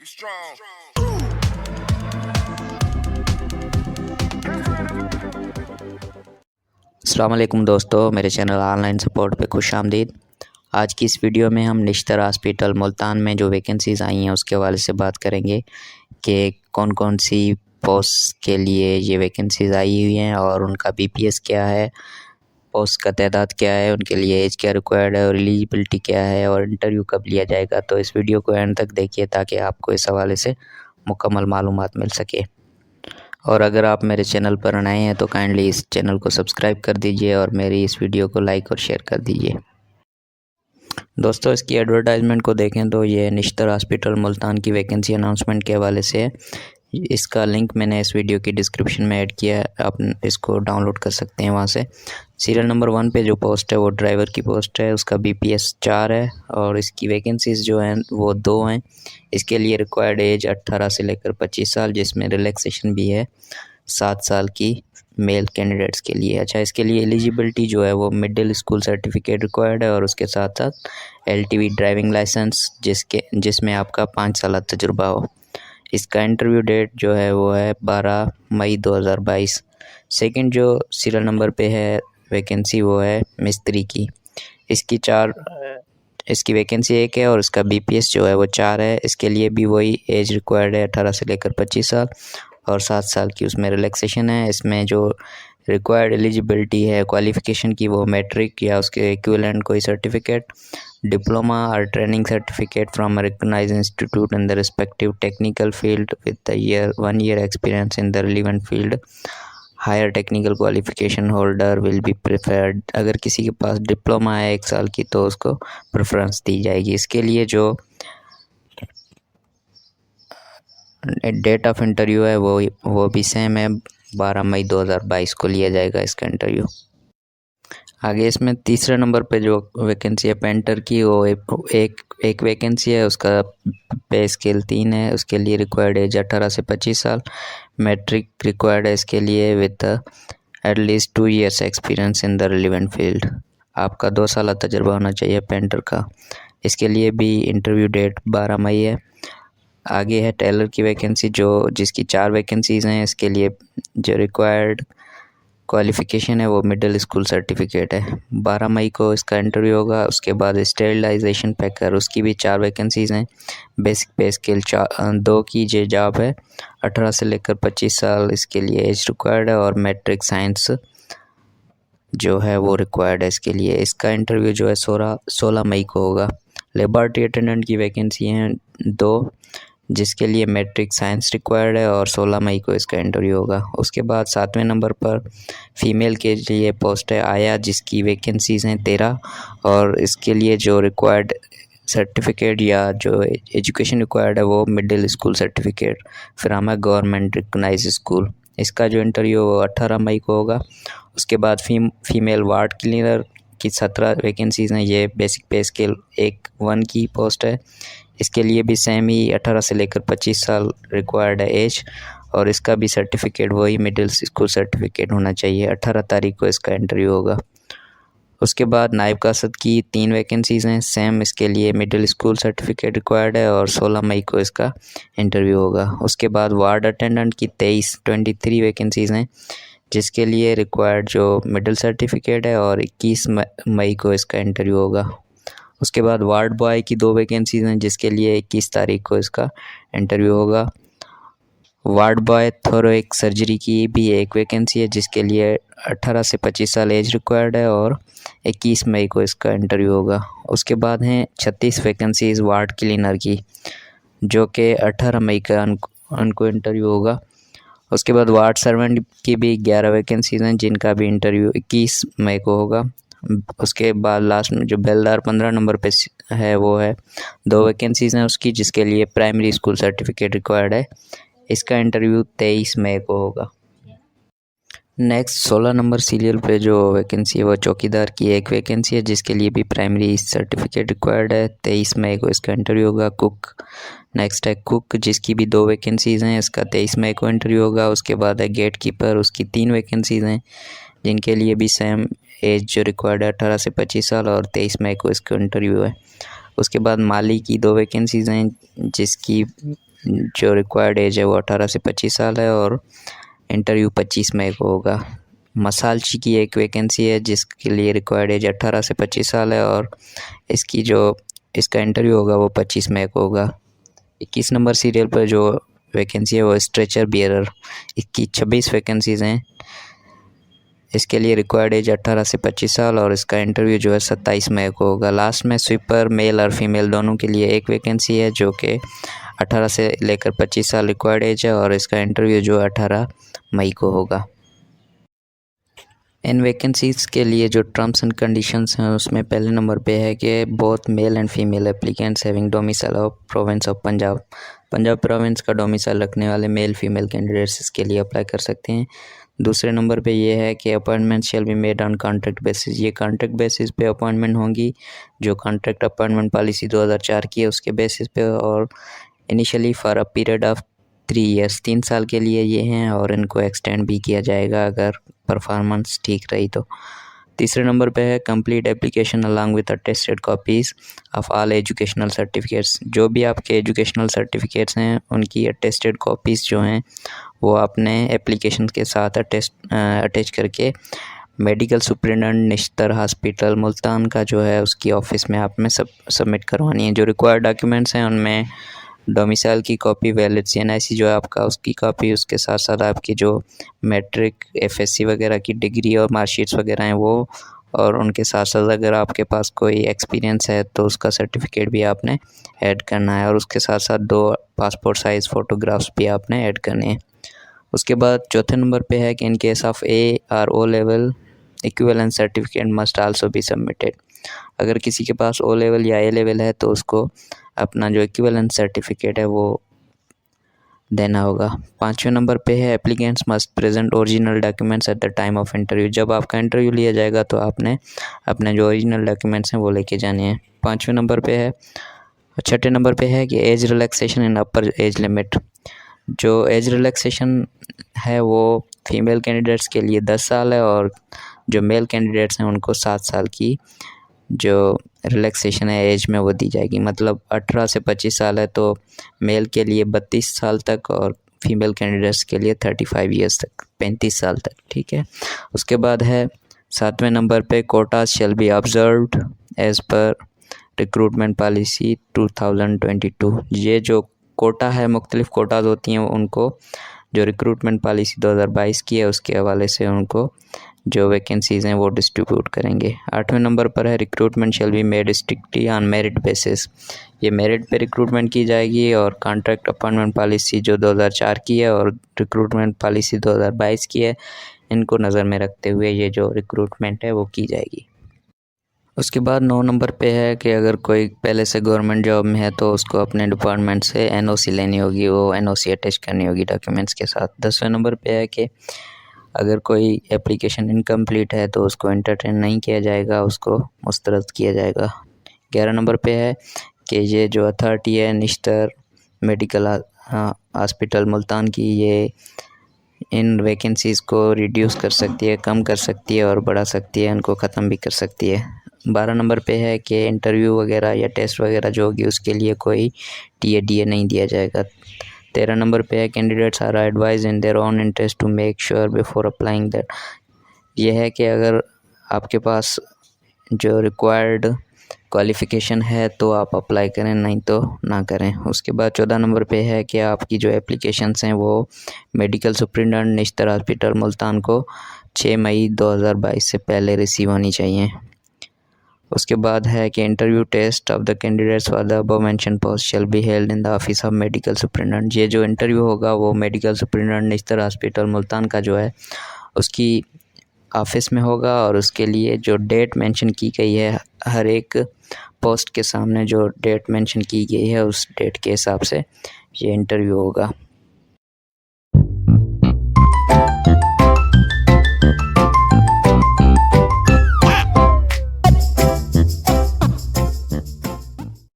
अस्सलाम वालेकुम दोस्तों, मेरे चैनल ऑनलाइन सपोर्ट पे खुश आमदीद। आज की इस वीडियो में हम निश्तर हॉस्पिटल मुल्तान में जो वैकेंसीज़ आई हैं उसके हवाले से बात करेंगे कि कौन कौन सी पोस्ट के लिए ये वैकेंसीज़ आई हुई हैं और उनका बीपीएस क्या है, पोस्ट का तादाद क्या है, उनके लिए एज क्या रिक्वायर्ड है और एलिजिबिलिटी क्या है और इंटरव्यू कब लिया जाएगा। तो इस वीडियो को एंड तक देखिए ताकि आपको इस हवाले से मुकम्मल मालूमात मिल सके। और अगर आप मेरे चैनल पर नए हैं तो काइंडली इस चैनल को सब्सक्राइब कर दीजिए और मेरी इस वीडियो को लाइक और शेयर कर दीजिए। दोस्तों, इसकी एडवर्टाइजमेंट को देखें तो ये निश्तर हॉस्पिटल मुल्तान की वैकेंसी अनाउंसमेंट के हवाले से है। इसका लिंक मैंने इस वीडियो की डिस्क्रिप्शन में ऐड किया है, आप इसको डाउनलोड कर सकते हैं वहाँ से। सीरियल नंबर 1 पे जो पोस्ट है वो ड्राइवर की पोस्ट है, उसका बीपीएस 4 है और इसकी वैकेंसीज़ जो हैं वो 2 हैं। इसके लिए रिक्वायर्ड एज 18 से लेकर 25 साल, जिसमें रिलैक्सेशन भी है 7 साल की मेल कैंडिडेट्स के लिए। अच्छा, इसके लिए एलिजिबिलिटी जो है वो मिडिल स्कूल सर्टिफिकेट रिक्वायर्ड है और उसके साथ साथ एलटीवी ड्राइविंग लाइसेंस जिसमें आपका 5 साल तजुर्बा हो। इसका इंटरव्यू डेट जो है वो है 12 मई 2022। सेकंड जो सीरियल नंबर पे है वैकेंसी वो है मिस्त्री की। इसकी वैकेंसी 1 है और इसका बीपीएस जो है वो 4 है। इसके लिए भी वही एज रिक्वायर्ड है 18 से लेकर 25 साल और 7 साल की उसमें रिलैक्सेशन है। इसमें जो रिक्वायर्ड एलिजिबिलिटी है क्वालिफ़िकेशन की वो मैट्रिक या उसके इक्विवेलेंट कोई सर्टिफिकेट, डिप्लोमा और training certificate from a recognised institute in the respective technical field with the 1 year experience in the relevant field. Higher technical qualification holder will be preferred. अगर किसी के पास diploma है 1 साल की तो उसको प्रेफरेंस दी जाएगी। इसके लिए जो डेट ऑफ इंटरव्यू है वो भी सेम है, 12 मई 2022 को लिया जाएगा इसका इंटरव्यू। आगे इसमें तीसरे नंबर पे जो वैकेंसी है पेंटर की वो एक वैकेंसी है, उसका पे स्केल 3 है। उसके लिए रिक्वायर्ड एज 18 से 25 साल, मैट्रिक रिक्वायर्ड है इसके लिए with at least 2 years experience in the relevant field. आपका 2 साल तजुर्बा होना चाहिए पेंटर का। इसके लिए भी इंटरव्यू डेट 12 मई है। आगे है टेलर की वैकेंसी जिसकी 4 वैकेंसीज़ हैं। इसके लिए जो रिक्वायर्ड क्वालिफ़िकेशन है वो मिडिल स्कूल सर्टिफिकेट है। 12 मई को इसका इंटरव्यू होगा। उसके बाद स्टेरिलाइजेशन पैकर, उसकी भी 4 वैकेंसीज़ हैं। बेसिक पे स्केल 2 की जॉब है, 18 से लेकर 25 साल इसके लिए एज रिक्वायर्ड है और मैट्रिक साइंस जो है वो रिक्वायर्ड है इसके लिए। इसका इंटरव्यू जो है 16 मई को होगा। लेबॉर्ट्री अटेंडेंट की वैकेंसी हैं 2, जिसके लिए मैट्रिक साइंस रिक्वायर्ड है और 16 मई को इसका इंटरव्यू होगा। उसके बाद 7वें नंबर पर फीमेल के लिए पोस्ट है आया, जिसकी वैकेंसीज़ हैं 13 और इसके लिए जो रिक्वायर्ड सर्टिफिकेट या जो एजुकेशन रिक्वायर्ड है वो middle school certificate from a government recognised school. इसका जो इंटरव्यू वो 18 मई को होगा। उसके बाद फीमेल वार्ड क्लीनर की 17 वैकेंसीज़ हैं। ये बेसिक पे स्केल 1 की पोस्ट है। इसके लिए भी सेम ही 18 से लेकर 25 साल रिक्वायर्ड है एज और इसका भी सर्टिफिकेट वही मिडिल स्कूल सर्टिफिकेट होना चाहिए। 18 तारीख को इसका इंटरव्यू होगा। उसके बाद नायब कासद की 3 वैकेंसीज़ हैं सेम, इसके लिए मिडिल स्कूल सर्टिफिकेट रिक्वायर्ड है और 16 मई को इसका इंटरव्यू होगा। उसके बाद वार्ड अटेंडेंट की 23 वैकेंसीज़ हैं, जिसके लिए रिक्वायर्ड जो मिडिल सर्टिफिकेट है और 21 मई को इसका इंटरव्यू होगा। उसके बाद वार्ड बॉय की 2 वैकेंसीज़ हैं, जिसके लिए 21 तारीख को इसका इंटरव्यू होगा। वार्ड बॉय थोरेसिक सर्जरी की भी 1 वैकेंसी है, जिसके लिए 18 से 25 साल एज रिक्वायर्ड है और 21 मई को इसका इंटरव्यू होगा। उसके बाद हैं 36 वैकेंसीज़ वार्ड क्लीनर की, जो कि 18 मई का उनको इंटरव्यू होगा। उसके बाद वार्ड सर्वेंट की भी 11 वैकेंसीज़ हैं, जिनका भी इंटरव्यू 21 मई को होगा। उसके बाद लास्ट में जो बेलदार 15 नंबर पे है वो है 2 वैकेंसीज़ हैं उसकी, जिसके लिए प्राइमरी स्कूल सर्टिफिकेट रिक्वायर्ड है। इसका इंटरव्यू 23 मई को होगा। नेक्स्ट 16 नंबर सीरियल पे जो वैकेंसी है वो चौकीदार की 1 वैकेंसी है, जिसके लिए भी प्राइमरी सर्टिफिकेट रिक्वायर्ड है। 23 मई को इसका इंटरव्यू होगा। कुक नेक्स्ट है कुक, जिसकी भी 2 वैकेंसीज़ हैं, इसका 23 मई को इंटरव्यू होगा। उसके बाद है गेट कीपर, उसकी 3 वैकेंसीज़ हैं, जिनके लिए भी सेम एज जो रिक्वायर्ड है 18 से 25 साल और 23 मई को इसका इंटरव्यू है। उसके बाद माली की 2 वैकेंसीज़ हैं, जिसकी जो रिक्वायर्ड एज है वो 18 से 25 साल है और इंटरव्यू 25 मई को होगा। मसालची की एक वैकेंसी है जिसके लिए रिक्वायर्ड एज 18 से 25 साल है और इसका इंटरव्यू होगा वो 25 मई को होगा। 21 नंबर सीरियल पर जो वैकेंसी है वो स्ट्रेचर बियरर, इसकी 26 वैकेंसीज़ हैं। इसके लिए रिक्वायर्ड एज 18 से 25 साल और इसका इंटरव्यू जो है 27 मई को होगा। लास्ट में स्वीपर मेल और फीमेल दोनों के लिए एक वैकेंसी है जो कि 18 से लेकर 25 साल रिक्वायर्ड एज है और इसका इंटरव्यू जो 18 मई को होगा। इन वैकेंसीज़ के लिए जो टर्म्स एंड कंडीशंस हैं उसमें पहले नंबर पे है कि both male and female applicants having domicile of province of Punjab province का डोमिसाइल रखने वाले मेल फीमेल कैंडिडेट्स इसके लिए अप्लाई कर सकते हैं। दूसरे नंबर पे ये है कि appointment shall be made on contract basis, ये कॉन्ट्रैक्ट बेसिस पे अपॉइंटमेंट होंगी जो कॉन्ट्रैक्ट अपॉइंटमेंट पॉलिसी 2004 की है उसके बेसिस पे, और initially for a period of 3 years, 3 साल के लिए ये हैं और इनको एक्सटेंड भी किया जाएगा अगर परफॉर्मेंस ठीक रही तो। तीसरे नंबर पे है complete application along with attested copies of all educational certificates, जो भी आपके एजुकेशनल सर्टिफिकेट्स हैं उनकी अटेस्टेड कॉपीज़ जो हैं वो आपने एप्लीकेशन के साथ अटैच करके medical superintendent Nishtar hospital Multan का जो है उसकी ऑफिस में आप में सबमिट करवानी है। जो रिक्वायर्ड डॉक्यूमेंट्स हैं उनमें डोमिसाइल की कॉपी, वैलिड CNIC जो है आपका उसकी कॉपी, उसके साथ साथ आपकी जो मैट्रिक FSC वगैरह की डिग्री और मार्कशीट्स वगैरह हैं वो, और उनके साथ साथ अगर आपके पास कोई एक्सपीरियंस है तो उसका सर्टिफिकेट भी आपने ऐड करना है और उसके साथ साथ 2 पासपोर्ट साइज़ फ़ोटोग्राफ्स भी आपने ऐड करने हैं। उसके बाद चौथे नंबर पे है कि इन केस ऑफ A और O level equivalent certificate must also be submitted, अगर किसी के पास O लेवल या A लेवल है तो उसको अपना जो इक्विवेलेंट सर्टिफिकेट है वो देना होगा। 5वें नंबर पे है applicants must present original documents at the time of interview, जब आपका इंटरव्यू लिया जाएगा तो आपने अपने जो ओरिजिनल डॉक्यूमेंट्स हैं वो लेके जाने हैं। 5वें नंबर पे है, 6ठे नंबर पे है कि एज रिलैक्सेशन इन अपर एज लिमिट, जो एज रिलैक्सेशन है वो फीमेल कैंडिडेट्स के लिए 10 साल है और जो मेल कैंडिडेट्स हैं उनको 7 साल की जो रिलैक्सेशन है एज में वो दी जाएगी। मतलब 18 से 25 साल है तो मेल के लिए 32 साल तक और फीमेल कैंडिडेट्स के लिए 35 ईयर्स तक, 35 साल तक, ठीक है। उसके बाद है 7वें नंबर पे quotas shall be observed as per recruitment policy 2022, ये जो कोटा है मुख्तलिफ कोटाज होती हैं उनको जो रिक्रूटमेंट पॉलिसी 2022 की है उसके हवाले से उनको जो वैकेंसीज़ हैं वो डिस्ट्रीब्यूट करेंगे। 8वें नंबर पर है recruitment shall be made strictly on merit basis, ये मेरिट पे रिक्रूटमेंट की जाएगी और कॉन्ट्रैक्ट अपॉइंटमेंट पॉलिसी जो 2004 की है और रिक्रूटमेंट पॉलिसी 2022 की है इनको नज़र में रखते हुए ये जो रिक्रूटमेंट है वो की जाएगी। उसके बाद 9 नंबर पे है कि अगर कोई पहले से गवर्नमेंट जॉब में है तो उसको अपने डिपार्टमेंट से NOC लेनी होगी, वो NOC अटैच करनी होगी डॉक्यूमेंट्स के साथ। 10वें नंबर पे है कि अगर कोई एप्लीकेशन इनकम्प्लीट है तो उसको एंटरटेन नहीं किया जाएगा, उसको मुस्तरद किया जाएगा। 11 नंबर पे है कि ये जो अथॉरिटी है निश्तर मेडिकल हॉस्पिटल मुल्तान की, ये इन वैकेंसीज़ को रिड्यूस कर सकती है, कम कर सकती है और बढ़ा सकती है, इनको ख़त्म भी कर सकती है। 12 नंबर पे है कि इंटरव्यू वगैरह या टेस्ट वगैरह जो होगी उसके लिए कोई TA नहीं दिया जाएगा। 13 नंबर पे है candidates are advise in their own interest to make sure before applying that, ये है कि अगर आपके पास जो रिक्वायर्ड क्वालिफ़िकेशन है तो आप अप्लाई करें, नहीं तो ना करें। उसके बाद 14 नंबर पे है कि आपकी जो एप्लीकेशंस हैं वो medical superintendent Nishtar hospital Multan को 6 मई 2022 से पहले रिसीव होनी चाहिए। उसके बाद है कि interview test of the candidates for the above mention post shall be held in the office of medical superintendent, ये जो इंटरव्यू होगा वो medical superintendent Nishtar hospital Multan का जो है उसकी ऑफिस में होगा और उसके लिए जो डेट मेंशन की गई है हर एक पोस्ट के सामने जो डेट मेंशन की गई है उस डेट के हिसाब से ये इंटरव्यू होगा।